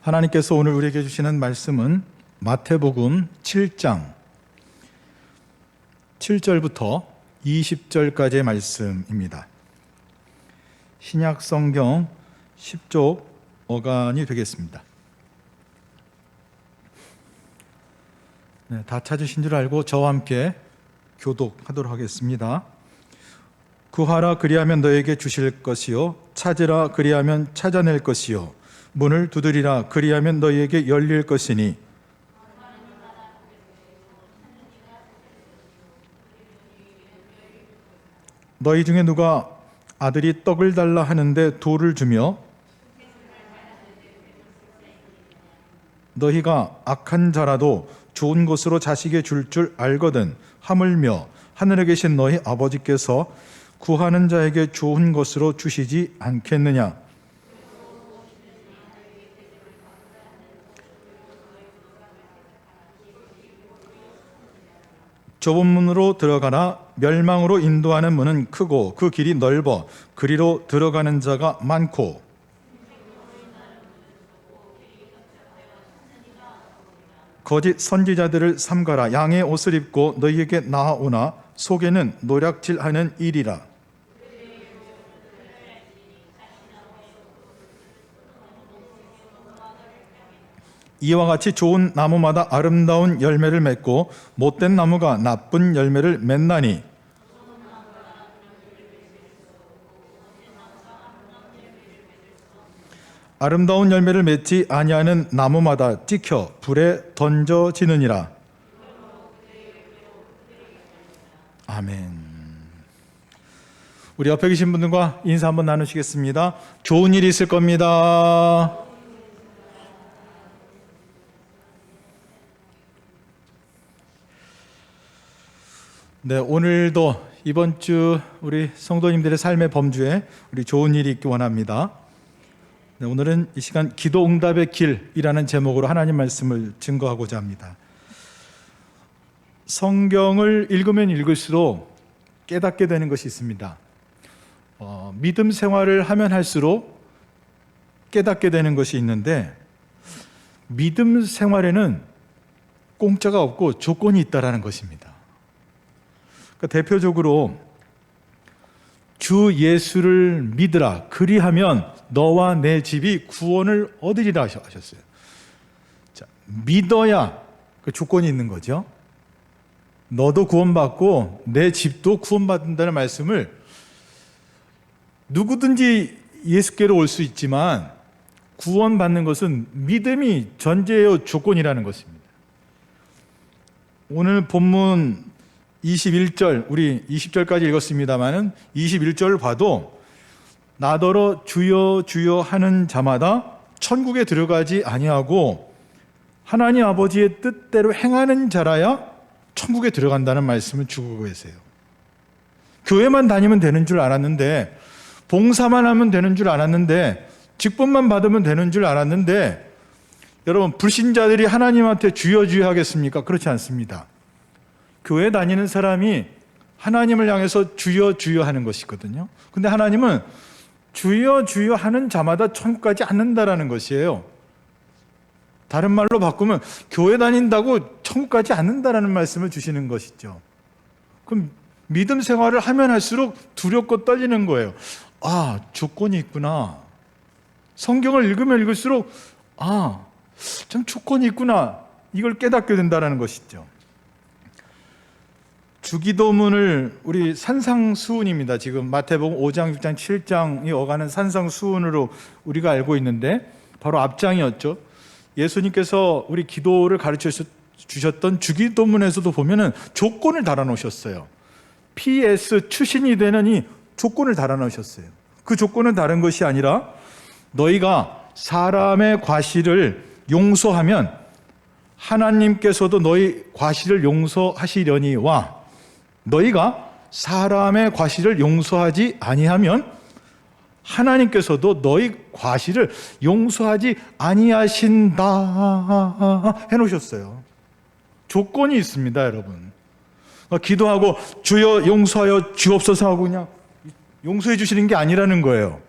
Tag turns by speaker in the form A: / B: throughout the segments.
A: 하나님께서 오늘 우리에게 주시는 말씀은 마태복음 7장 7절부터 20절까지의 말씀입니다. 신약 성경 10쪽 어간이 되겠습니다. 다 찾으신 줄 알고 저와 함께 교독하도록 하겠습니다. 구하라 그리하면 너에게 주실 것이요 찾으라 그리하면 찾아낼 것이요 문을 두드리라 그리하면 너희에게 열릴 것이니 너희 중에 누가 아들이 떡을 달라 하는데 돌을 주며 너희가 악한 자라도 좋은 것으로 자식에게 줄 알거든 하물며 하늘에 계신 너희 아버지께서 구하는 자에게 좋은 것으로 주시지 않겠느냐. 좁은 문으로 들어가나 멸망으로 인도하는 문은 크고 그 길이 넓어 그리로 들어가는 자가 많고 거짓 선지자들을 삼가라. 양의 옷을 입고 너희에게 나아오나 속에는 노략질하는 일이라. 이와 같이 좋은 나무마다 아름다운 열매를 맺고 못된 나무가 나쁜 열매를 맺나니 아름다운 열매를 맺지 아니하는 나무마다 찍혀 불에 던져지느니라. 아멘. 우리 옆에 계신 분들과 인사 한번 나누시겠습니다. 좋은 일이 있을 겁니다. 네, 오늘도 이번 주 우리 성도님들의 삶의 범주에 우리 좋은 일이 있기 원합니다. 네, 오늘은 이 시간 기도 응답의 길이라는 제목으로 하나님 말씀을 증거하고자 합니다. 성경을 읽으면 읽을수록 깨닫게 되는 것이 있습니다. 믿음 생활을 하면 할수록 깨닫게 되는 것이 있는데 믿음 생활에는 공짜가 없고 조건이 있다라는 것입니다. 대표적으로 주 예수를 믿으라 그리하면 너와 내 집이 구원을 얻으리라 하셨어요. 자, 믿어야 그 조건이 있는 거죠. 너도 구원받고 내 집도 구원받는다는 말씀을 누구든지 예수께로 올 수 있지만 구원받는 것은 믿음이 전제요 조건이라는 것입니다. 오늘 본문 21절, 우리 20절까지 읽었습니다마는 21절을 봐도 나더러 주여 주여 하는 자마다 천국에 들어가지 아니하고 하나님 아버지의 뜻대로 행하는 자라야 천국에 들어간다는 말씀을 주고 계세요. 교회만 다니면 되는 줄 알았는데, 봉사만 하면 되는 줄 알았는데, 직분만 받으면 되는 줄 알았는데, 여러분 불신자들이 하나님한테 주여 주여 하겠습니까? 그렇지 않습니다. 교회 다니는 사람이 하나님을 향해서 주여 주여 하는 것이거든요. 근데 하나님은 주여 주여 하는 자마다 천국 가지 않는다라는 것이에요. 다른 말로 바꾸면 교회 다닌다고 천국 가지 않는다라는 말씀을 주시는 것이죠. 그럼 믿음 생활을 하면 할수록 두렵고 떨리는 거예요. 아, 조건이 있구나. 성경을 읽으면 읽을수록 참 조건이 있구나. 이걸 깨닫게 된다는 것이죠. 주기도문을 우리 산상수훈입니다. 지금 마태복음 5장, 6장, 7장이 어가는 산상수훈으로 우리가 알고 있는데 바로 앞장이었죠. 예수님께서 우리 기도를 가르쳐 주셨던 주기도문에서도 보면은 조건을 달아놓으셨어요. PS 추신이 되는 이 조건을 달아놓으셨어요. 그 조건은 다른 것이 아니라 너희가 사람의 과실을 용서하면 하나님께서도 너희 과실을 용서하시려니와 너희가 사람의 과실을 용서하지 아니하면 하나님께서도 너희 과실을 용서하지 아니하신다 해놓으셨어요. 조건이 있습니다, 여러분. 기도하고 주여 용서하여 주옵소서 하고 그냥 용서해 주시는 게 아니라는 거예요.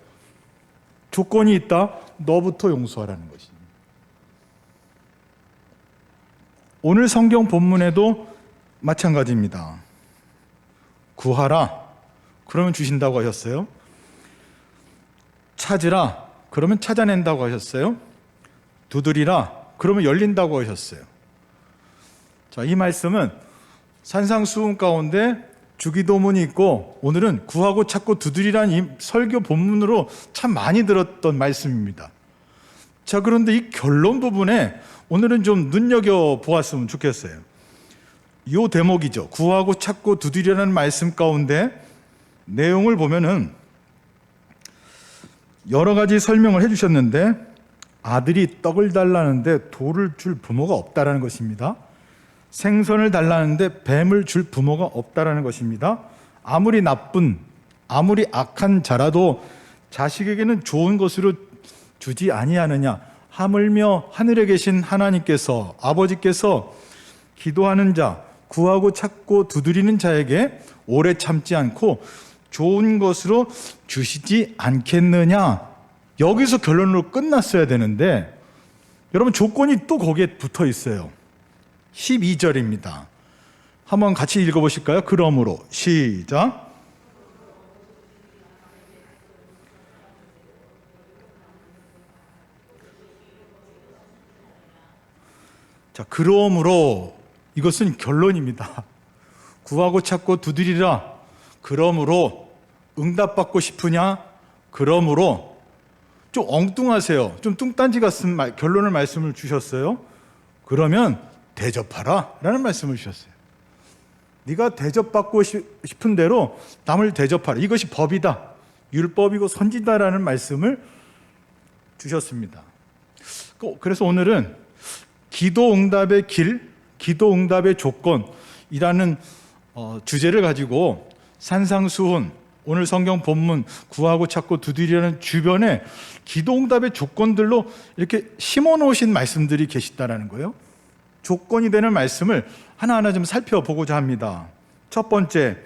A: 조건이 있다. 너부터 용서하라는 것입니다. 오늘 성경 본문에도 마찬가지입니다. 구하라, 그러면 주신다고 하셨어요. 찾으라, 그러면 찾아낸다고 하셨어요. 두드리라, 그러면 열린다고 하셨어요. 자, 이 말씀은 산상수훈 가운데 주기도문이 있고, 오늘은 구하고 찾고 두드리라는 이 설교 본문으로 참 많이 들었던 말씀입니다. 자, 그런데 이 결론 부분에 오늘은 좀 눈여겨보았으면 좋겠어요. 이 대목이죠. 구하고 찾고 두드리라는 말씀 가운데 내용을 보면은 여러 가지 설명을 해주셨는데, 아들이 떡을 달라는데 돌을 줄 부모가 없다라는 것입니다. 생선을 달라는데 뱀을 줄 부모가 없다라는 것입니다. 아무리 나쁜, 아무리 악한 자라도 자식에게는 좋은 것으로 주지 아니하느냐. 하물며 하늘에 계신 하나님께서, 아버지께서 기도하는 자, 구하고 찾고 두드리는 자에게 오래 참지 않고 좋은 것으로 주시지 않겠느냐. 여기서 결론으로 끝났어야 되는데, 여러분 조건이 또 거기에 붙어 있어요. 12절입니다. 한번 같이 읽어보실까요? 그러므로 시작. 자, 그러므로 이것은 결론입니다. 구하고 찾고 두드리라. 그러므로 응답받고 싶으냐? 그러므로 좀 엉뚱하세요. 좀 뚱딴지 같은 결론을 말씀을 주셨어요. 그러면 대접하라 라는 말씀을 주셨어요. 네가 대접받고 싶은 대로 남을 대접하라. 이것이 법이다. 율법이고 선지다라는 말씀을 주셨습니다. 그래서 오늘은 기도 응답의 길, 기도 응답의 조건이라는 주제를 가지고 산상수훈, 오늘 성경 본문 구하고 찾고 두드리라는 주변에 기도 응답의 조건들로 이렇게 심어 놓으신 말씀들이 계시다라는 거예요. 조건이 되는 말씀을 하나하나 좀 살펴보고자 합니다. 첫 번째,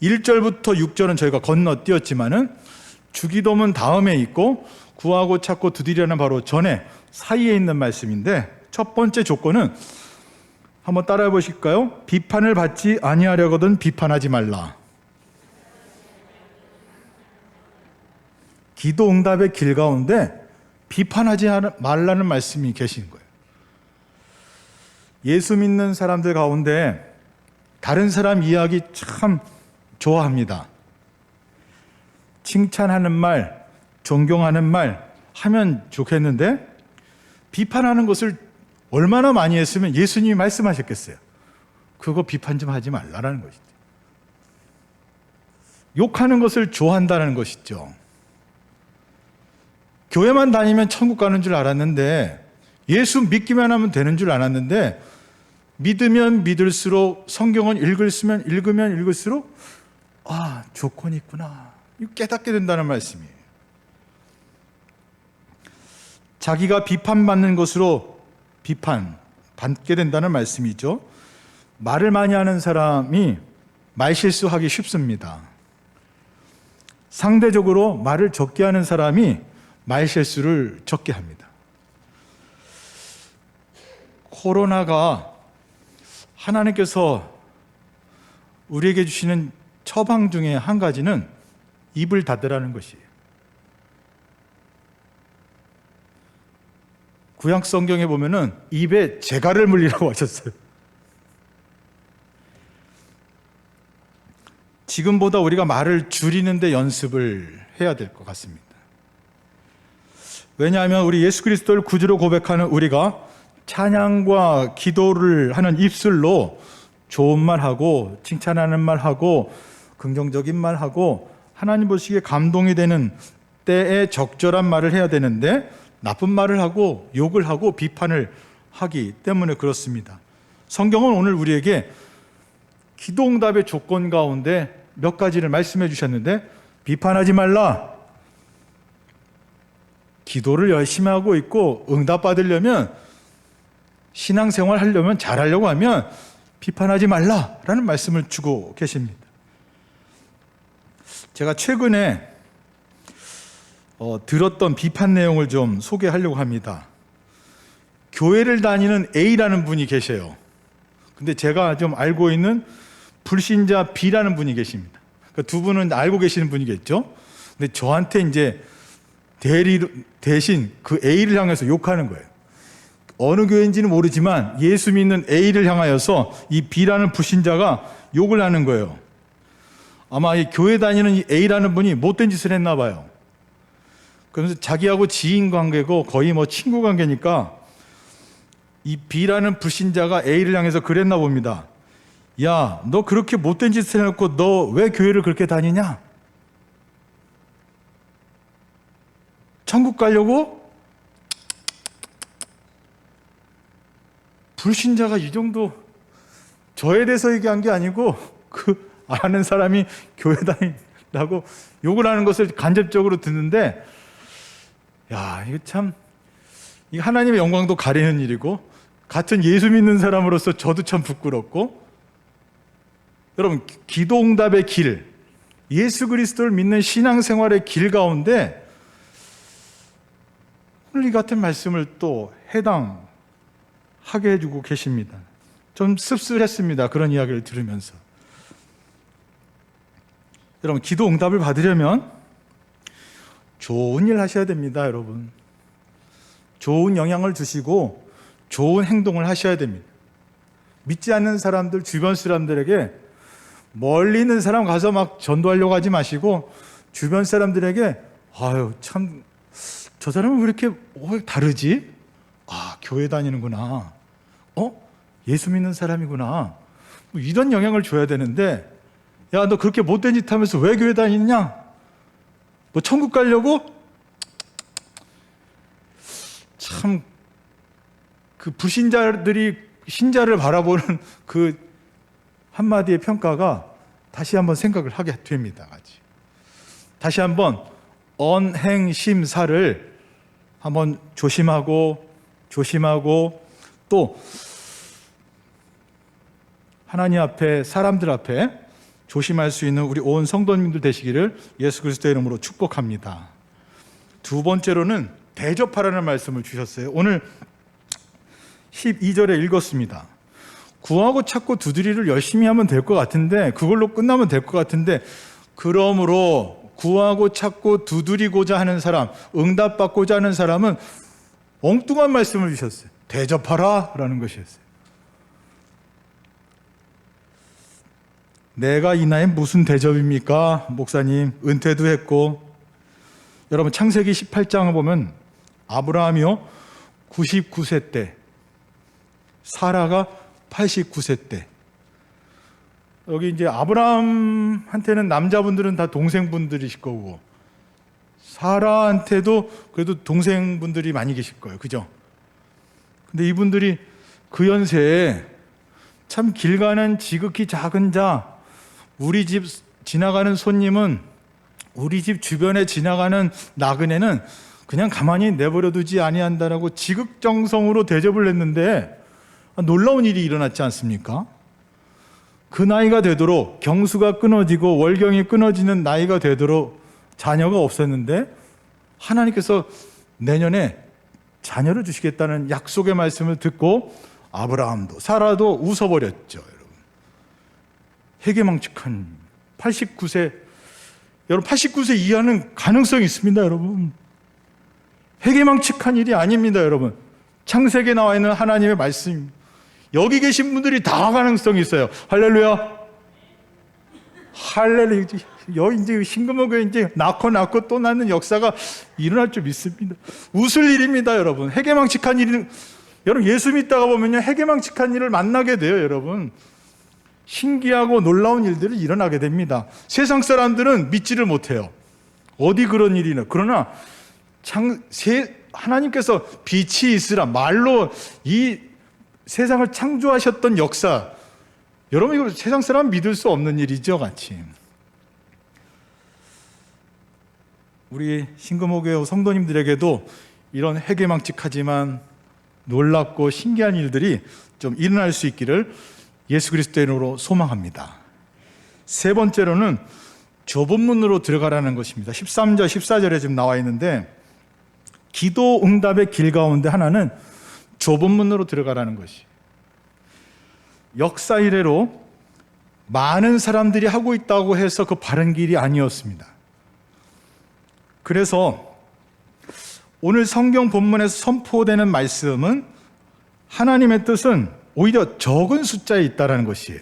A: 1절부터 6절은 저희가 건너뛰었지만은 주기도문 다음에 있고 구하고 찾고 두드리라는 바로 전에 사이에 있는 말씀인데, 첫 번째 조건은 한번 따라해 보실까요? 비판을 받지 아니하려거든 비판하지 말라. 기도 응답의 길 가운데 비판하지 말라는 말씀이 계신 거예요. 예수 믿는 사람들 가운데 다른 사람 이야기 참 좋아합니다. 칭찬하는 말, 존경하는 말 하면 좋겠는데, 비판하는 것을 얼마나 많이 했으면 예수님이 말씀하셨겠어요. 그거 비판 좀 하지 말라라는 것이죠. 욕하는 것을 좋아한다는 것이죠. 교회만 다니면 천국 가는 줄 알았는데, 예수 믿기만 하면 되는 줄 알았는데, 믿으면 믿을수록, 성경은 읽으면 읽을수록 조건이 있구나, 이거 깨닫게 된다는 말씀이에요. 자기가 비판받는 것으로 비판받게 된다는 말씀이죠. 말을 많이 하는 사람이 말실수하기 쉽습니다. 상대적으로 말을 적게 하는 사람이 말실수를 적게 합니다. 코로나가 하나님께서 우리에게 주시는 처방 중에 한 가지는 입을 닫으라는 것이에요. 구약 성경에 보면은 입에 재갈을 물리라고 하셨어요. 지금보다 우리가 말을 줄이는데 연습을 해야 될 것 같습니다. 왜냐하면 우리 예수 그리스도를 구주로 고백하는 우리가 찬양과 기도를 하는 입술로 좋은 말하고 칭찬하는 말하고 긍정적인 말하고 하나님 보시기에 감동이 되는 때에 적절한 말을 해야 되는데, 나쁜 말을 하고 욕을 하고 비판을 하기 때문에 그렇습니다. 성경은 오늘 우리에게 기도응답의 조건 가운데 몇 가지를 말씀해 주셨는데, 비판하지 말라. 기도를 열심히 하고 있고 응답받으려면, 신앙생활 하려면, 잘하려고 하면 비판하지 말라라는 말씀을 주고 계십니다. 제가 최근에 들었던 비판 내용을 좀 소개하려고 합니다. 교회를 다니는 A라는 분이 계세요. 근데 제가 좀 알고 있는 불신자 B라는 분이 계십니다. 그러니까 두 분은 알고 계시는 분이겠죠. 근데 저한테 이제 대신 그 A를 향해서 욕하는 거예요. 어느 교회인지는 모르지만 예수 믿는 A를 향하여서 이 B라는 불신자가 욕을 하는 거예요. 아마 이 교회 다니는 이 A라는 분이 못된 짓을 했나 봐요. 그러면서 자기하고 지인 관계고 거의 뭐 친구 관계니까 이 B라는 불신자가 A를 향해서 그랬나 봅니다. 야, 너 그렇게 못된 짓을 해놓고 너 왜 교회를 그렇게 다니냐? 천국 가려고? 불신자가 이 정도 저에 대해서 얘기한 게 아니고 그 아는 사람이 교회 다닌다고 욕을 하는 것을 간접적으로 듣는데, 야, 이거 참 이 하나님의 영광도 가리는 일이고 같은 예수 믿는 사람으로서 저도 참 부끄럽고. 여러분, 기도응답의 길, 예수 그리스도를 믿는 신앙생활의 길 가운데 오늘 이 같은 말씀을 또 해당하게 해주고 계십니다. 좀 씁쓸했습니다. 그런 이야기를 들으면서. 여러분, 기도응답을 받으려면 좋은 일 하셔야 됩니다. 여러분, 좋은 영향을 주시고 좋은 행동을 하셔야 됩니다. 믿지 않는 사람들, 주변 사람들에게, 멀리 있는 사람 가서 막 전도하려고 하지 마시고 주변 사람들에게, 아유 참 저 사람은 왜 이렇게 다르지? 아, 교회 다니는구나. 예수 믿는 사람이구나. 뭐 이런 영향을 줘야 되는데, 야, 너 그렇게 못된 짓 하면서 왜 교회 다니냐? 뭐 천국 가려고? 참 그 불신자들이 신자를 바라보는 그 한마디의 평가가 다시 한번 생각을 하게 됩니다. 다시 한번 언행심사를 한번 조심하고 또 하나님 앞에, 사람들 앞에 조심할 수 있는 우리 온 성도님들 되시기를 예수 그리스도의 이름으로 축복합니다. 두 번째로는 대접하라는 말씀을 주셨어요. 오늘 12절에 읽었습니다. 구하고 찾고 두드리를 열심히 하면 될 것 같은데, 그걸로 끝나면 될 것 같은데, 그러므로 구하고 찾고 두드리고자 하는 사람, 응답받고자 하는 사람은 엉뚱한 말씀을 주셨어요. 대접하라 라는 것이었어요. 내가 이 나이에 무슨 대접입니까? 목사님, 은퇴도 했고. 여러분, 창세기 18장을 보면 아브라함이요 99세 때, 사라가 89세 때. 여기 이제 아브라함한테는 남자분들은 다 동생분들이실 거고, 사라한테도 그래도 동생분들이 많이 계실 거예요. 그죠? 근데 이분들이 그 연세에 참 길 가는 지극히 작은 자, 우리 집 지나가는 손님은, 우리 집 주변에 지나가는 나그네는 그냥 가만히 내버려 두지 아니한다라고 지극정성으로 대접을 했는데, 놀라운 일이 일어났지 않습니까? 그 나이가 되도록, 경수가 끊어지고 월경이 끊어지는 나이가 되도록 자녀가 없었는데 하나님께서 내년에 자녀를 주시겠다는 약속의 말씀을 듣고 아브라함도 사라도 웃어버렸죠. 여러분, 해괴망측한 89세, 여러분 89세 이하는 가능성이 있습니다. 여러분, 해괴망측한 일이 아닙니다. 여러분, 창세기에 나와 있는 하나님의 말씀입니다. 여기 계신 분들이 다 가능성이 있어요. 할렐루야. 할렐루야. 여기 이제 싱그머게 이제 낳고 또 낳는 역사가 일어날 줄 믿습니다. 웃을 일입니다, 여러분. 해괴망측한 일은, 여러분 예수 믿다가 보면요 해괴망측한 일을 만나게 돼요, 여러분. 신기하고 놀라운 일들이 일어나게 됩니다. 세상 사람들은 믿지를 못해요. 어디 그런 일이 있나. 그러나 하나님께서 빛이 있으라 말로 이 세상을 창조하셨던 역사, 여러분 이거 세상 사람 믿을 수 없는 일이죠, 같이. 우리 신금호교회 성도님들에게도 이런 해괴망측하지만 놀랍고 신기한 일들이 좀 일어날 수 있기를 예수 그리스도의 이름으로 소망합니다. 세 번째로는 좁은 문으로 들어가라는 것입니다. 13절, 14절에 지금 나와 있는데, 기도 응답의 길 가운데 하나는 좁은 문으로 들어가라는 것이. 역사 이래로 많은 사람들이 하고 있다고 해서 그 바른 길이 아니었습니다. 그래서 오늘 성경 본문에서 선포되는 말씀은 하나님의 뜻은 오히려 적은 숫자에 있다라는 것이에요.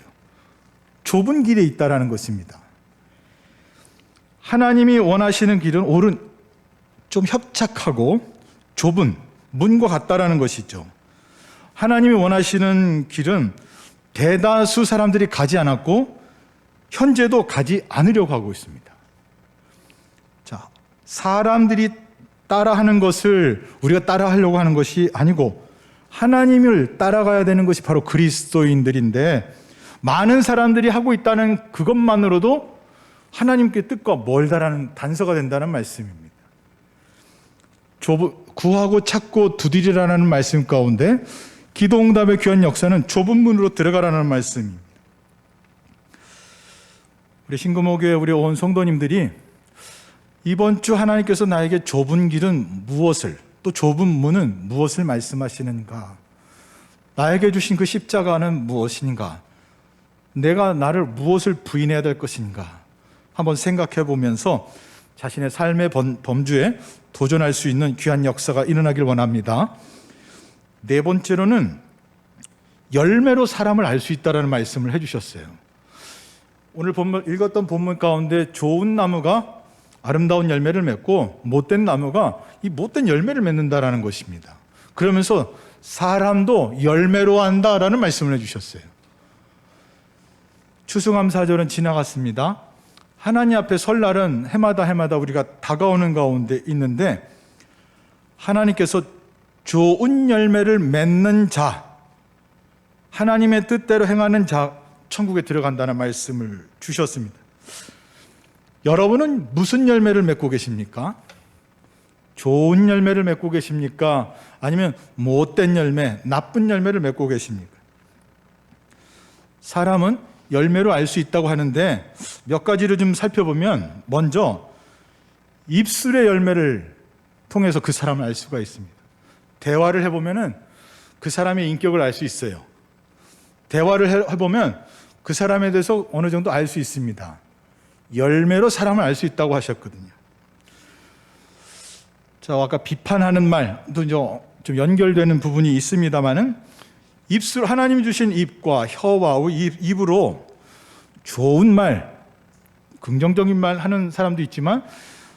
A: 좁은 길에 있다라는 것입니다. 하나님이 원하시는 길은 옳은, 좀 협착하고 좁은 문과 같다라는 것이죠. 하나님이 원하시는 길은 대다수 사람들이 가지 않았고 현재도 가지 않으려고 하고 있습니다. 자, 사람들이 따라하는 것을 우리가 따라하려고 하는 것이 아니고 하나님을 따라가야 되는 것이 바로 그리스도인들인데, 많은 사람들이 하고 있다는 그것만으로도 하나님께 뜻과 멀다라는 단서가 된다는 말씀입니다. 구하고 찾고 두드리라는 말씀 가운데 기도응답의 귀한 역사는 좁은 문으로 들어가라는 말씀입니다. 우리 신금호교회 우리 온 성도님들이 이번 주 하나님께서 나에게 좁은 길은 무엇을, 또 좁은 문은 무엇을 말씀하시는가, 나에게 주신 그 십자가는 무엇인가, 내가 나를 무엇을 부인해야 될 것인가 한번 생각해 보면서 자신의 삶의 범주에 도전할 수 있는 귀한 역사가 일어나길 원합니다. 네 번째로는 열매로 사람을 알 수 있다는 말씀을 해주셨어요. 오늘 읽었던 본문 가운데 좋은 나무가 아름다운 열매를 맺고 못된 나무가 이 못된 열매를 맺는다라는 것입니다. 그러면서 사람도 열매로 한다라는 말씀을 해주셨어요. 추수감사절은 지나갔습니다. 하나님 앞에 설날은 해마다 우리가 다가오는 가운데 있는데, 하나님께서 좋은 열매를 맺는 자, 하나님의 뜻대로 행하는 자, 천국에 들어간다는 말씀을 주셨습니다. 여러분은 무슨 열매를 맺고 계십니까? 좋은 열매를 맺고 계십니까? 아니면 못된 열매, 나쁜 열매를 맺고 계십니까? 사람은 열매로 알 수 있다고 하는데 몇 가지를 좀 살펴보면, 먼저 입술의 열매를 통해서 그 사람을 알 수가 있습니다. 대화를 해보면 그 사람의 인격을 알 수 있어요. 대화를 해보면 그 사람에 대해서 어느 정도 알 수 있습니다. 열매로 사람을 알 수 있다고 하셨거든요. 자, 아까 비판하는 말도 좀 연결되는 부분이 있습니다만은, 입술, 하나님이 주신 입과 혀와 입으로 좋은 말, 긍정적인 말 하는 사람도 있지만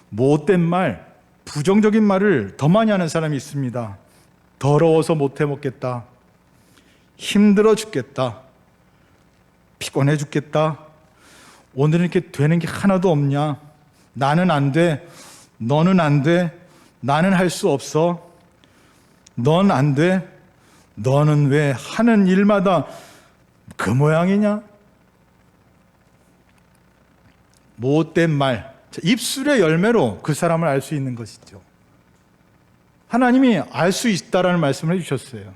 A: 못된 말, 부정적인 말을 더 많이 하는 사람이 있습니다. 더러워서 못 해먹겠다, 힘들어 죽겠다, 피곤해 죽겠다, 오늘은 이렇게 되는 게 하나도 없냐, 나는 안 돼, 너는 안 돼, 나는 할 수 없어, 넌 안 돼, 너는 왜 하는 일마다 그 모양이냐? 못된 말, 입술의 열매로 그 사람을 알 수 있는 것이죠. 하나님이 알 수 있다라는 말씀을 해주셨어요.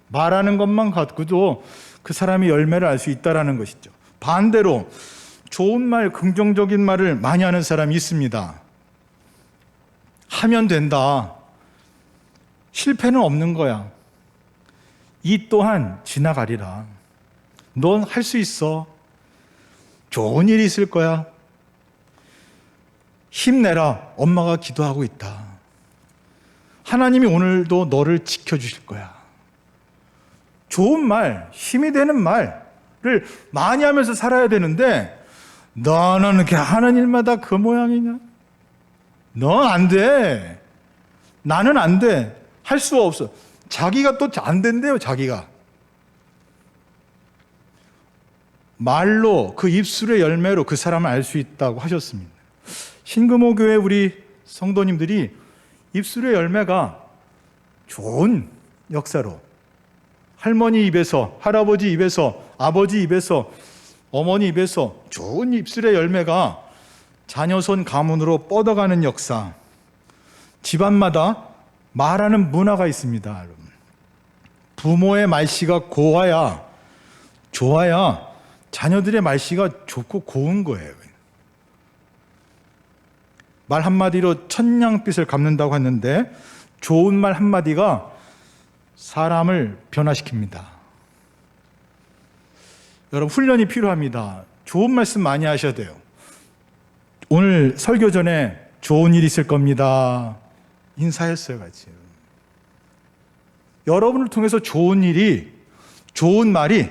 A: 말하는 것만 갖고도 그 사람이 열매를 알 수 있다라는 것이죠. 반대로 좋은 말, 긍정적인 말을 많이 하는 사람이 있습니다. 하면 된다, 실패는 없는 거야, 이 또한 지나가리라, 넌 할 수 있어, 좋은 일이 있을 거야, 힘내라, 엄마가 기도하고 있다, 하나님이 오늘도 너를 지켜주실 거야. 좋은 말, 힘이 되는 말을 많이 하면서 살아야 되는데, 너는 이렇게 하는 일마다 그 모양이냐? 너 안 돼, 나는 안 돼, 할 수 없어. 자기가 또 안 된대요. 자기가 말로, 그 입술의 열매로 그 사람을 알 수 있다고 하셨습니다. 신금호교회 우리 성도님들이 입술의 열매가 좋은 역사로, 할머니 입에서, 할아버지 입에서, 아버지 입에서, 어머니 입에서 좋은 입술의 열매가 자녀손 가문으로 뻗어가는 역사. 집안마다 말하는 문화가 있습니다, 여러분. 부모의 말씨가 고와야, 좋아야 자녀들의 말씨가 좋고 고운 거예요. 말 한마디로 천냥빚을 갚는다고 했는데, 좋은 말 한마디가 사람을 변화시킵니다. 여러분 훈련이 필요합니다. 좋은 말씀 많이 하셔야 돼요. 오늘 설교 전에 좋은 일 있을 겁니다. 인사했어요, 같이. 여러분을 통해서 좋은 일이, 좋은 말이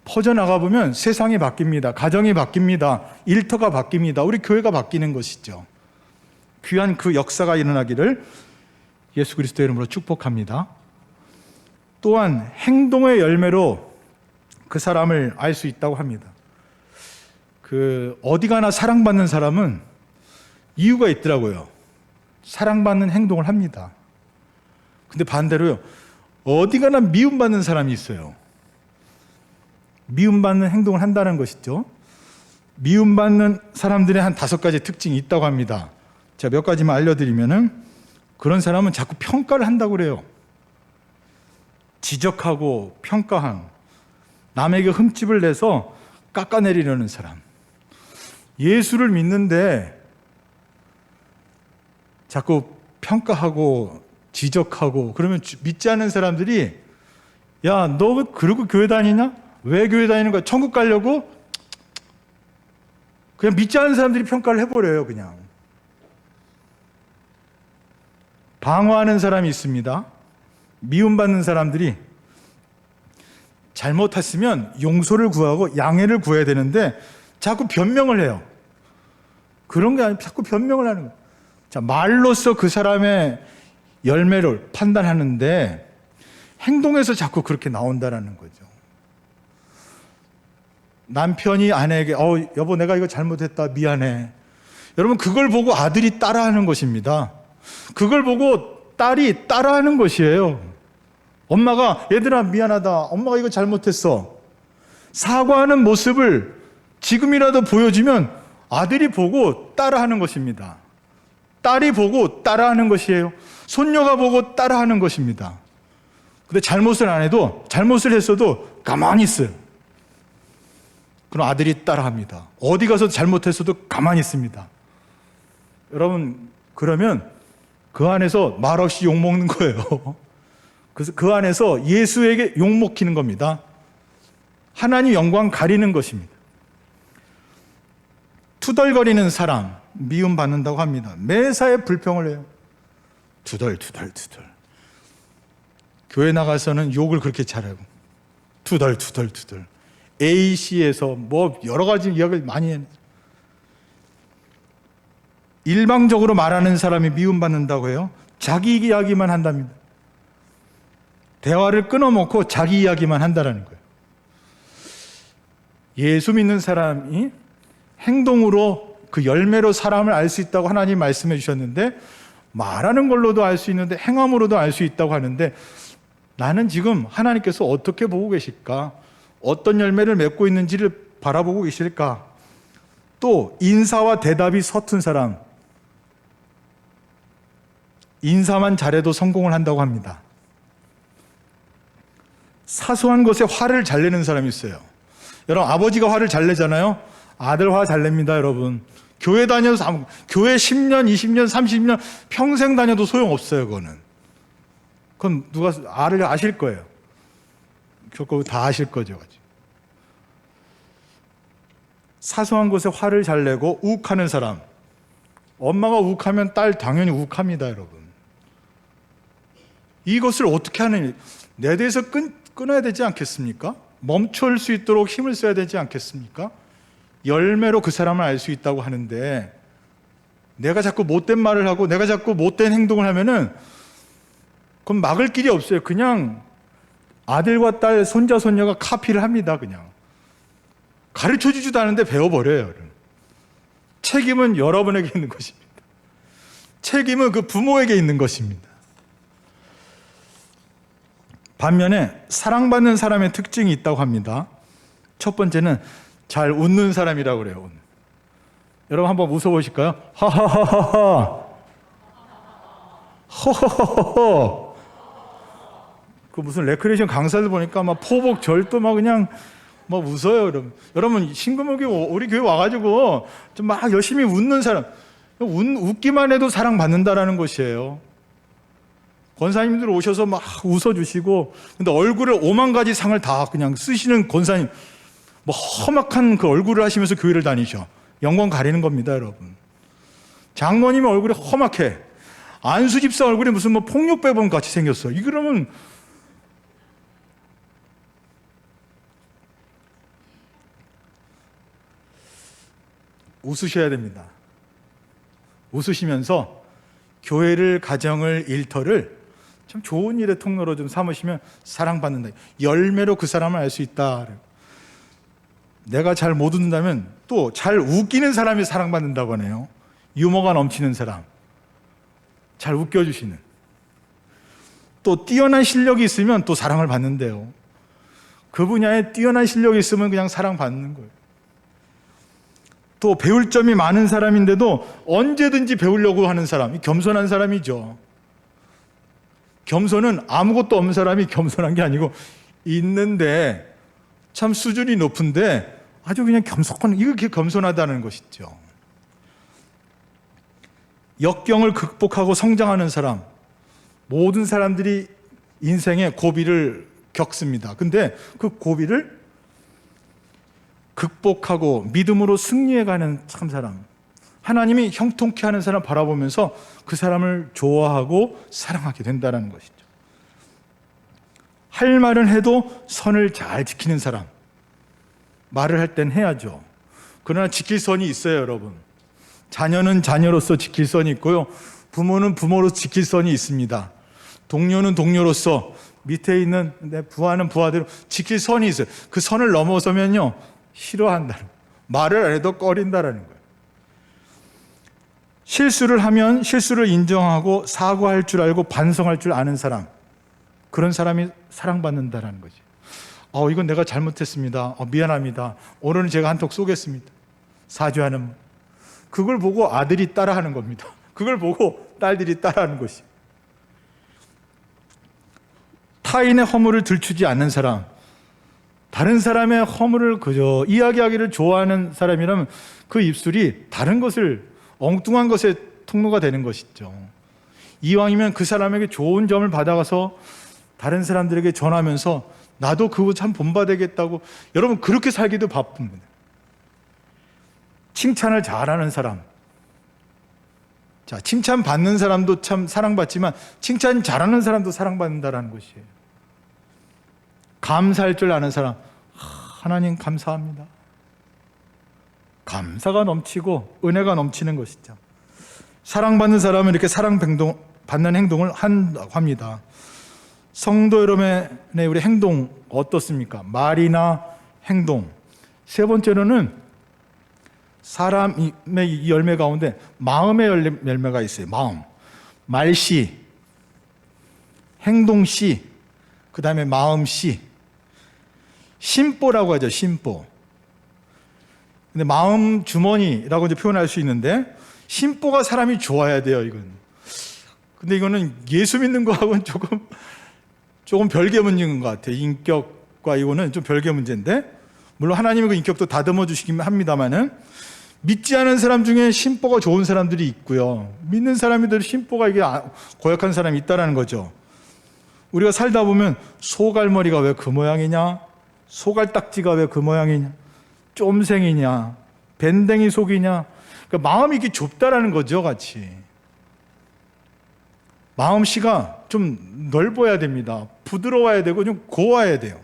A: 퍼져나가 보면 세상이 바뀝니다. 가정이 바뀝니다. 일터가 바뀝니다. 우리 교회가 바뀌는 것이죠. 귀한 그 역사가 일어나기를 예수 그리스도의 이름으로 축복합니다. 또한 행동의 열매로 그 사람을 알 수 있다고 합니다. 어디 가나 사랑받는 사람은 이유가 있더라고요. 사랑받는 행동을 합니다. 근데 반대로요, 어디 가나 미움받는 사람이 있어요. 미움받는 행동을 한다는 것이죠. 미움받는 사람들의 한 5가지 특징이 있다고 합니다. 제가 몇 가지만 알려드리면은, 그런 사람은 자꾸 평가를 한다고 그래요. 지적하고 평가함, 남에게 흠집을 내서 깎아내리려는 사람. 예수를 믿는데 자꾸 평가하고 지적하고 그러면 믿지 않는 사람들이, 야, 너 왜 그러고 교회 다니냐? 왜 교회 다니는 거야? 천국 가려고? 그냥 믿지 않는 사람들이 평가를 해버려요. 그냥 방어하는 사람이 있습니다. 미움받는 사람들이 잘못했으면 용서를 구하고 양해를 구해야 되는데 자꾸 변명을 해요. 그런 게 아니고 자꾸 변명을 하는 거예요. 자, 말로써 그 사람의 열매를 판단하는데 행동에서 자꾸 그렇게 나온다라는 거죠. 남편이 아내에게 여보 내가 이거 잘못했다 미안해. 여러분 그걸 보고 아들이 따라하는 것입니다. 그걸 보고 딸이 따라하는 것이에요. 엄마가 얘들아 미안하다. 엄마가 이거 잘못했어. 사과하는 모습을 지금이라도 보여주면 아들이 보고 따라하는 것입니다. 딸이 보고 따라하는 것이에요. 손녀가 보고 따라하는 것입니다. 근데 잘못을 안 해도, 잘못을 했어도 가만히 있어요. 그럼 아들이 따라합니다. 어디 가서 잘못했어도 가만히 있습니다. 여러분 그러면 그 안에서 말없이 욕먹는 거예요. 그래서 그 안에서 예수에게 욕먹히는 겁니다. 하나님 영광 가리는 것입니다. 투덜거리는 사람 미움받는다고 합니다. 매사에 불평을 해요. 투덜투덜투덜. 교회 나가서는 욕을 그렇게 잘하고 투덜투덜투덜. A씨에서 뭐 여러 가지 이야기를 많이 해요. 일방적으로 말하는 사람이 미움받는다고 해요. 자기 이야기만 한답니다. 대화를 끊어먹고 자기 이야기만 한다는 거예요. 예수 믿는 사람이 행동으로 그 열매로 사람을 알 수 있다고 하나님 말씀해 주셨는데, 말하는 걸로도 알 수 있는데 행함으로도 알 수 있다고 하는데, 나는 지금 하나님께서 어떻게 보고 계실까? 어떤 열매를 맺고 있는지를 바라보고 계실까? 또 인사와 대답이 서툰 사람, 인사만 잘해도 성공을 한다고 합니다. 사소한 것에 화를 잘 내는 사람이 있어요. 여러분 아버지가 화를 잘 내잖아요. 아들 화 잘 냅니다. 여러분 교회 다녀서 교회 10년, 20년, 30년 평생 다녀도 소용없어요. 그건 누가 아실 거예요. 그거 다 아실 거죠. 사소한 것에 화를 잘 내고 욱하는 사람, 엄마가 욱하면 딸 당연히 욱합니다. 여러분 이것을 어떻게 하느냐, 내 대해서 끊어야 되지 않겠습니까? 멈출 수 있도록 힘을 써야 되지 않겠습니까? 열매로 그 사람을 알 수 있다고 하는데, 내가 자꾸 못된 말을 하고 내가 자꾸 못된 행동을 하면은 그럼 막을 길이 없어요. 그냥 아들과 딸, 손자, 손녀가 카피를 합니다. 그냥 가르쳐 주지도 않은데 배워버려요. 책임은 여러분에게 있는 것입니다. 책임은 그 부모에게 있는 것입니다. 반면에 사랑받는 사람의 특징이 있다고 합니다. 첫 번째는 잘 웃는 사람이라고 그래요. 여러분 한번 웃어보실까요? 하하하하하, 허허허허. 그 무슨 레크레이션 강사들 보니까 막 포복 절도 막 그냥 막 웃어요. 여러분 신금호교 우리 교회 와가지고 좀 막 열심히 웃는 사람, 웃기만 해도 사랑받는다라는 것이에요. 권사님들 오셔서 막 웃어주시고, 근데 얼굴에 5만 가지 상을 다 그냥 쓰시는 권사님, 뭐 험악한 그 얼굴을 하시면서 교회를 다니셔. 영광 가리는 겁니다, 여러분. 장로님의 얼굴이 험악해. 안수 집사 얼굴이 무슨 뭐 폭력배범 같이 생겼어. 이 그러면 웃으셔야 됩니다. 웃으시면서 교회를, 가정을, 일터를 참 좋은 일의 통로로 좀 삼으시면 사랑받는다. 열매로 그 사람을 알 수 있다. 내가 잘 못 웃는다면 또 잘 웃기는 사람이 사랑받는다고 하네요. 유머가 넘치는 사람, 잘 웃겨주시는, 또 뛰어난 실력이 있으면 또 사랑을 받는데요. 그 분야에 뛰어난 실력이 있으면 그냥 사랑받는 거예요. 또 배울 점이 많은 사람인데도 언제든지 배우려고 하는 사람, 겸손한 사람이죠. 겸손은 아무것도 없는 사람이 겸손한 게 아니고 있는데 참 수준이 높은데 아주 그냥 이렇게 겸손하다는 것이죠. 역경을 극복하고 성장하는 사람, 모든 사람들이 인생의 고비를 겪습니다. 근데 그 고비를 극복하고 믿음으로 승리해가는 참 사람, 하나님이 형통케 하는 사람 바라보면서 그 사람을 좋아하고 사랑하게 된다는 것이죠. 할 말은 해도 선을 잘 지키는 사람, 말을 할 땐 해야죠. 그러나 지킬 선이 있어요, 여러분. 자녀는 자녀로서 지킬 선이 있고요, 부모는 부모로서 지킬 선이 있습니다. 동료는 동료로서, 밑에 있는 내 부하는 부하대로 지킬 선이 있어요. 그 선을 넘어서면요 싫어한다는, 말을 안 해도 꺼린다라는 거예요. 실수를 하면 실수를 인정하고 사과할 줄 알고 반성할 줄 아는 사람, 그런 사람이 사랑받는다라는 거지. 이건 내가 잘못했습니다. 미안합니다. 오늘은 제가 한턱 쏘겠습니다. 사죄하는, 그걸 보고 아들이 따라하는 겁니다. 그걸 보고 딸들이 따라하는 것이. 타인의 허물을 들추지 않는 사람, 다른 사람의 허물을 그저 이야기하기를 좋아하는 사람이라면 그 입술이 다른 것을, 엉뚱한 것의 통로가 되는 것이죠. 이왕이면 그 사람에게 좋은 점을 받아가서 다른 사람들에게 전하면서 나도 그거 참 본받아야겠다고, 여러분 그렇게 살기도 바쁩니다. 칭찬을 잘하는 사람, 자, 칭찬 받는 사람도 참 사랑받지만 칭찬 잘하는 사람도 사랑받는다라는 것이에요. 감사할 줄 아는 사람, 하나님 감사합니다. 감사가 넘치고 은혜가 넘치는 것이죠. 사랑받는 사람은 이렇게 사랑받는 행동을 한다고 합니다. 성도 여러분의 우리 행동 어떻습니까? 말이나 행동. 세 번째로는 사람의 이 열매 가운데 마음의 열매가 있어요. 마음. 말씨, 행동씨, 그 다음에 마음씨. 심보라고 하죠. 심보. 근데 마음 주머니라고 이제 표현할 수 있는데, 심보가 사람이 좋아야 돼요, 이건. 근데 이거는 예수 믿는 거하고는 조금 별개 문제인 것 같아요. 인격과 이거는 좀 별개 문제인데, 물론 하나님의 그 인격도 다듬어 주시긴 합니다만은, 믿지 않은 사람 중에 심보가 좋은 사람들이 있고요, 믿는 사람들이 심보가 이게 고약한 사람이 있다라는 거죠. 우리가 살다 보면 소갈머리가 왜 그 모양이냐, 소갈딱지가 왜 그 모양이냐, 쫌생이냐, 밴댕이 속이냐, 그러니까 마음이 이렇게 좁다라는 거죠, 같이. 마음씨가 좀 넓어야 됩니다. 부드러워야 되고 좀 고와야 돼요.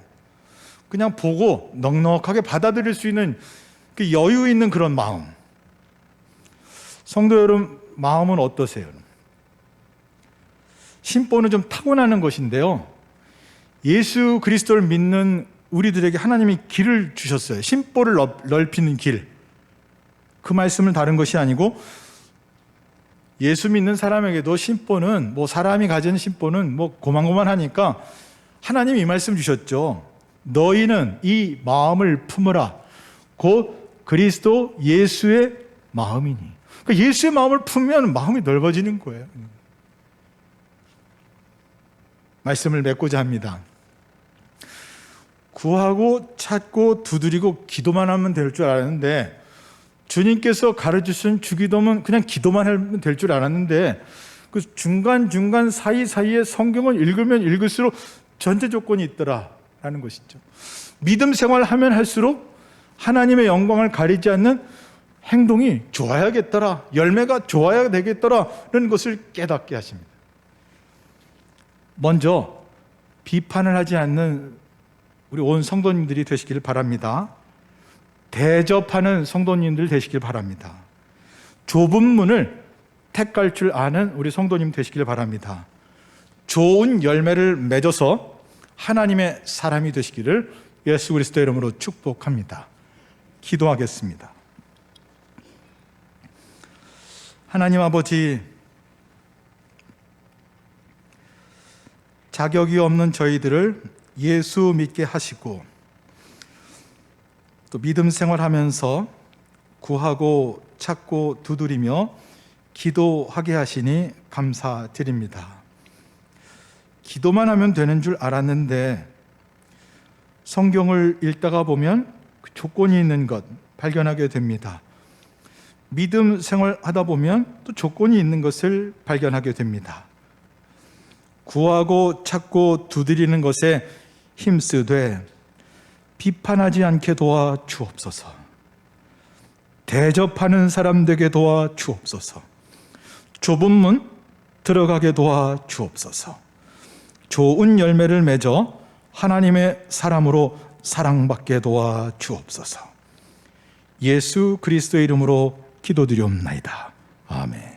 A: 그냥 보고 넉넉하게 받아들일 수 있는 그 여유 있는 그런 마음. 성도 여러분, 마음은 어떠세요? 심보는 좀 타고나는 것인데요, 예수 그리스도를 믿는 우리들에게 하나님이 길을 주셨어요. 심보를 넓히는 길. 그 말씀을 다른 것이 아니고, 예수 믿는 사람에게도 심보는, 뭐 사람이 가진 심보는 뭐 고만고만하니까 하나님이 이 말씀 주셨죠. 너희는 이 마음을 품으라. 곧 그리스도 예수의 마음이니. 그러니까 예수의 마음을 품으면 마음이 넓어지는 거예요. 말씀을 맺고자 합니다. 구하고 찾고 두드리고 기도만 하면 될 줄 알았는데, 주님께서 가르치신 주기도면 그냥 기도만 하면 될 줄 알았는데, 그 중간중간 사이사이에 성경을 읽으면 읽을수록 전제 조건이 있더라라는 것이죠. 믿음 생활하면 할수록 하나님의 영광을 가리지 않는 행동이 좋아야겠더라, 열매가 좋아야 되겠더라는 것을 깨닫게 하십니다. 먼저 비판을 하지 않는 우리 온 성도님들이 되시길 바랍니다. 대접하는 성도님들 되시길 바랍니다. 좁은 문을 택할 줄 아는 우리 성도님 되시길 바랍니다. 좋은 열매를 맺어서 하나님의 사람이 되시기를 예수 그리스도의 이름으로 축복합니다. 기도하겠습니다. 하나님 아버지, 자격이 없는 저희들을 예수 믿게 하시고 또 믿음 생활하면서 구하고 찾고 두드리며 기도하게 하시니 감사드립니다. 기도만 하면 되는 줄 알았는데 성경을 읽다가 보면 그 조건이 있는 것 발견하게 됩니다. 믿음 생활하다 보면 또 조건이 있는 것을 발견하게 됩니다. 구하고 찾고 두드리는 것에 힘쓰되 비판하지 않게 도와 주옵소서. 대접하는 사람 되게 도와 주옵소서. 좁은 문 들어가게 도와 주옵소서. 좋은 열매를 맺어 하나님의 사람으로 사랑받게 도와 주옵소서. 예수 그리스도의 이름으로 기도드리옵나이다. 아멘.